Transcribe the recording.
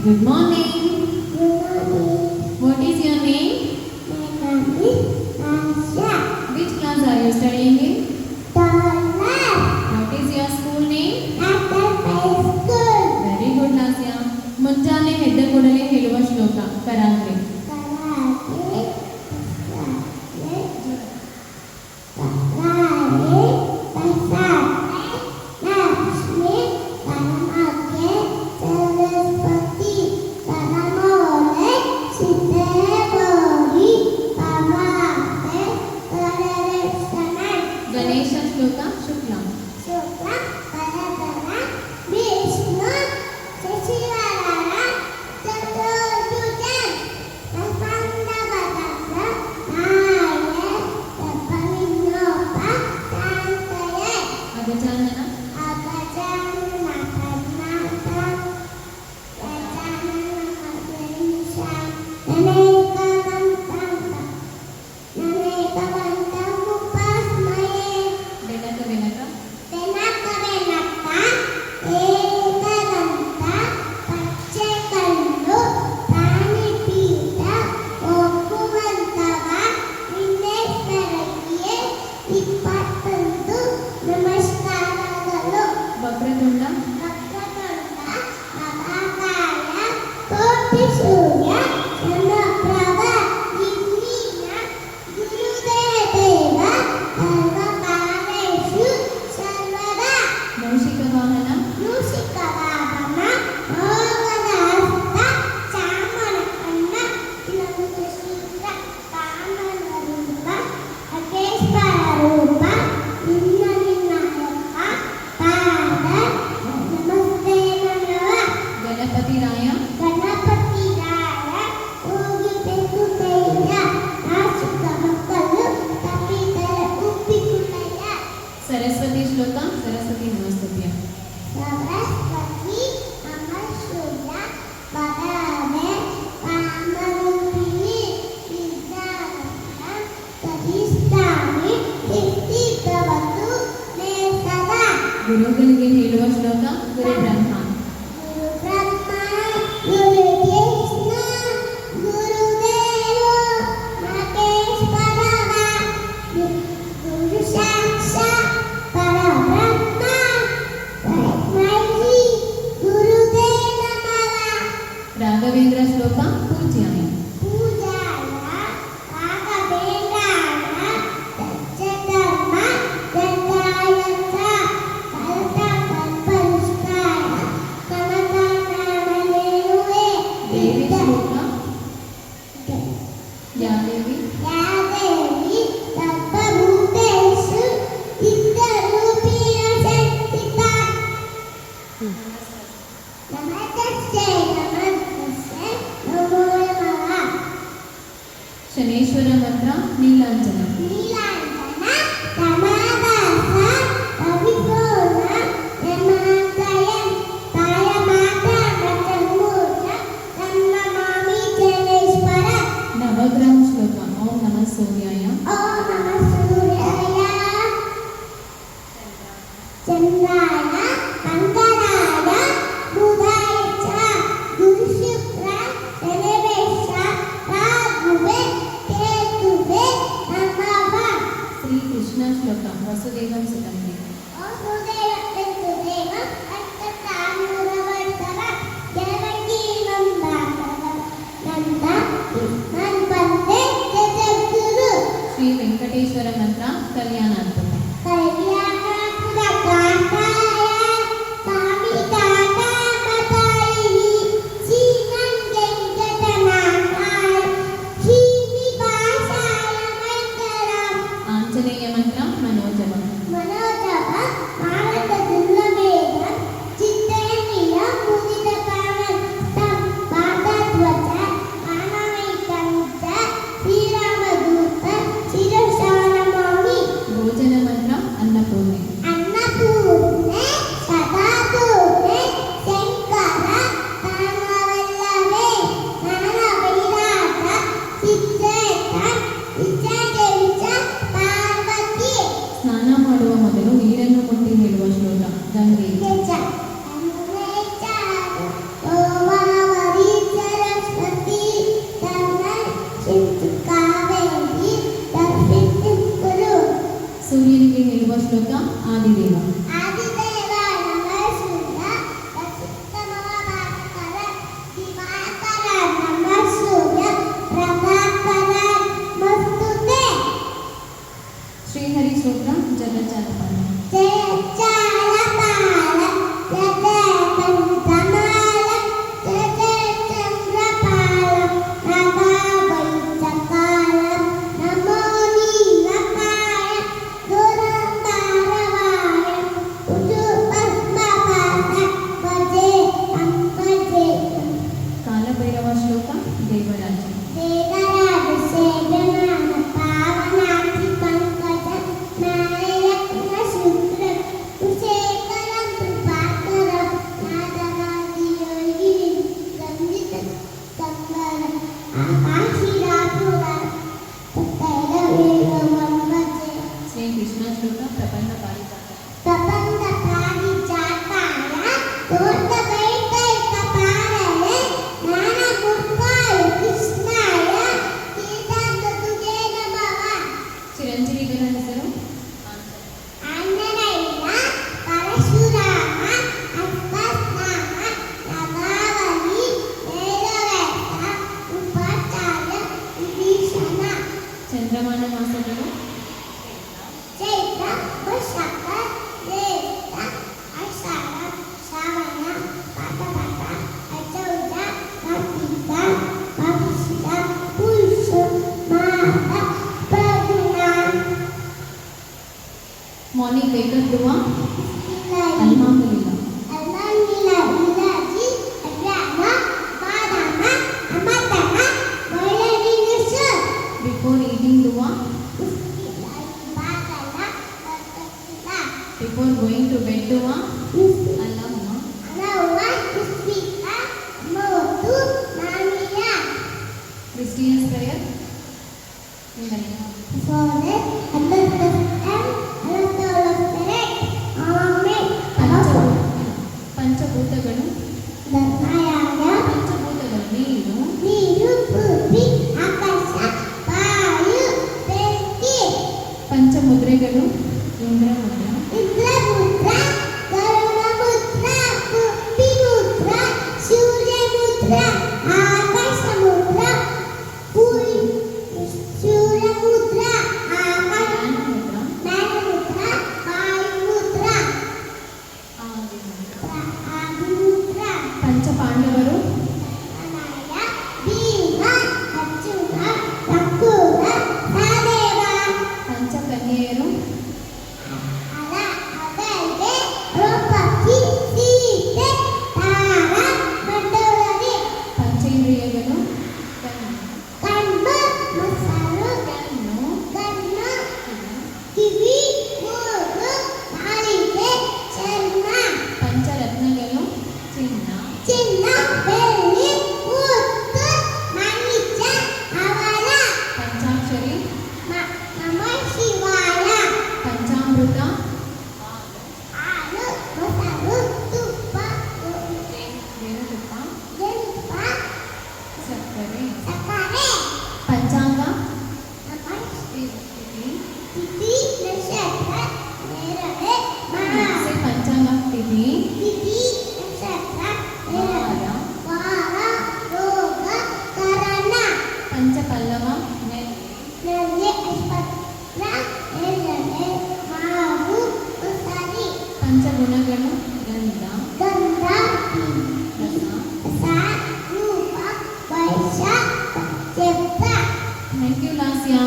Good morning. Good morning. What is your name? My name is Asha. Which class are you studying in? Dollar. What is your school name? After high school. Very good, Nasya. ಮುಂಜಾನೆ ಎದ್ದ ಕೂಡಲೇ ಹೇಳುವ ಶ್ಲೋಕ ಕರಾಗ್ರೆ. ಗಣೇಶ ಶ್ಲೋಕ ಶುಕ್ಲ. ಅಗಜಾನನ. ಬೆನಕ ಬೆನಕ. ವಕ್ರತುಂಡ. ಮೂಷಿಕ ವಾಹನ. ಗಣಪತಿ ರಾಯ. ಸರಸ್ವತಿ ಶ್ಲೋಕ ಸರಸ್ವತಿ ನಮಸ್ತುಭ್ಯ. ಗುರುಗಳಿಗೆ ಹೇಳುವ ಶ್ಲೋಕ ಗುರು ಬ್ರಹ್ಮ. ರಾಘವೇಂದ್ರ ಶ್ಲೋಕ ಪೂಜ್ಯಾಯ. ದೇವಿ ಶ್ಲೋಕ. ಯಾದೇವಿ. ಶನೇಶ್ವರ ಮಂತ್ರ ನೀಲಾಂಜನ. ನವಗ್ರಹ ಶ್ಲೋಕ ಓಂ ನಮಃ ಸೂರ್ಯಾಯ. ಚಂದ್ರಾಯ ಅಂಕರಾಯ ಬುಧಾಯ ಚ ಗುರು ಶುಕ್ರ ಶನಿವೇಶ ರಾಹುವೆ ಕೇತುವೆ ನಮಃ ದೊಡ್ಡ ಕೈಕ ಪಾರಲೆ ಜ್ಞಾನ ಮುಕ್ತಾಯ ಕೃಷ್ಣಾಯ ತೀರ್ಥಾಂತ ತುಜೇ ನಮಃ. ಚಿರಂಜೀವಿಗಳ ಹೆಸರು ಆಂಜನೇಯ ಪರಶುರಾಮ ಅಶ್ವತ್ಥಾಮ ಪ್ರಭಾವತಿ ವೇದವ್ಯಾಸ ಉಪಾಚಾರ್ಯ ವಿಭೀಷಣ. ಚಂದ್ರಮಾನ ಮಾಸಗಳು ಚೈತ್ರ ವೈಶಾಖ ಜ್ಯೇಷ್ಠ ಆಷಾಢ ಶ್ರಾವಣ ಭಾದ್ರಪದ ಆಷಾಢ ಕಾರ್ತಿಕ ಮಾಘ ಪುಷ ಮಾಘ ಫಗುಣ. ಮಾರ್ನಿಂಗ್ ವೇಕಪ್ ದುವಾ ಬಿಸ್ಮಿಲ್ಲಾಹಿ ಅಲ್ಹಮ್ದುಲಿಲ್ಲಾ. ಅಲ್ಹಮ್ದುಲಿಲ್ಲಾಹಿ ಅಲ್ಲಾಹ ಬಾದಾಮ ಅಮತನ ವೈಲನಿನುಸ. ಬಿಫೋರ್ ಈಟಿಂಗ್ ದುವಾ, ಬಿಸ್ಮಿಲ್ಲಾಹಿ ಬಾದಲ ವರ್ತಕಿಲ್ಲ. ಬಿಫೋರ್ ಗೋಯಿಂಗ್ ಟು ಬೆಡ್ ದುವಾ, ಬಿಸ್ಮಿಲ್ಲಾಹಿ ಅಲ್ಲಹುಮ್ಮ ಅನವ್ವ ಬಿಸ್ಮಿಲ್ಲ ಮೌತು ಮಾಮಿಯ. Christians prayer Father, and the Holy Spirit. Amen. ಪಂಚಭೂತಗಳು ಧರ್ಮಯಾಗ ಪಂಚಭೂತಗಳು ನೀರು, ನೀರು ಭೂಮಿ ಆಕಾಶ ವಾಯು ಬೆಂಕಿ. ಪಂಚಮುದ್ರೆಗಳು ಇಂದ್ರಮುದ್ರ, ಇಂದ್ರಮುದ್ರ ಗರುಡಮುದ್ರ ಕುಂಭಿಮುದ್ರ ಸೂರ್ಯಮುದ್ರ ಆಕಾಶಮುದ್ರ ಸೂರ್ಯಮುದ್ರ ಆಕಾಶ ಜ್ಞಾನಮುದ್ರ, ಜ್ಞಾನಮುದ್ರ ವಾಯುಮುದ್ರ ಆದಿಮುದ್ರ. ಪಂಚಪಾಂಡವರು ಧರ್ಮರಾಯ ಭೀಮ ಅರ್ಜುನ ನಕುಲ ಸಹದೇವ. ಪಂಚಕನ್ಯೆಯರು ಅಗಲ್ಗೆ ದ್ರೌಪದಿ ಸೀತೆ ತಾರ ಮಂಡೋದರಿ. ಪಂಚೇಂದ್ರಿಯಗಳು ಕಣ್ಣು ಮೊಸರು ಕಣ್ಣು, ಕಣ್ಣು ಕಿವಿ ಮೂಗು ನಾಲಿಗೆ ಚರ್ಮ. ಪಂಚರತ್ನಗಳು ಚಿನ್ನ, ಚಿನ್ನ ಬೆಳ್ಳಿ ಮುತ್ತು ಮಾಣಿಕ್ಯ ಹವಳ. ಪಂಚಾಕ್ಷರಿ, ನಮಃ ಶಿವಾಯ. ಪಂಚಾಮೃತ, ಹಾಲು ಮೊಸರು ತುಪ್ಪ ಜೇನುತುಪ್ಪ, ಜೇನುತುಪ್ಪ ಸಕ್ಕರೆ. ಸಕ್ಕರೆ. ಪಂಚಾಂಗ ನಮಃ ತಿಥಿ, ತಿಥಿ ನಕ್ಷತ್ರ ನೇರಳೆ ಮತ್ತೆ ಪಂಚಾಂಗ ತಿಥಿ, ತಿಥಿ ನಕ್ಷತ್ರ ನೇರಳೆ ವಾರ, ವಾರ ರೋಗ ಕರಣ. ಪಂಚಪಲ್ಲವ ನೆಲೆ, ನಲ್ಲಿ ಅಶ್ವತ್ಥ ನೇರಳೆ ಮಾವು ಉಸರಿ. ಪಂಚಗುಣಗಳು ಗಂಧ, ಗಂಧ ರಸ. ರಸ ರೂಪ ವೈಶ ಚಿತ್ರ. Thank you ಲಾಸ್ಯಾ.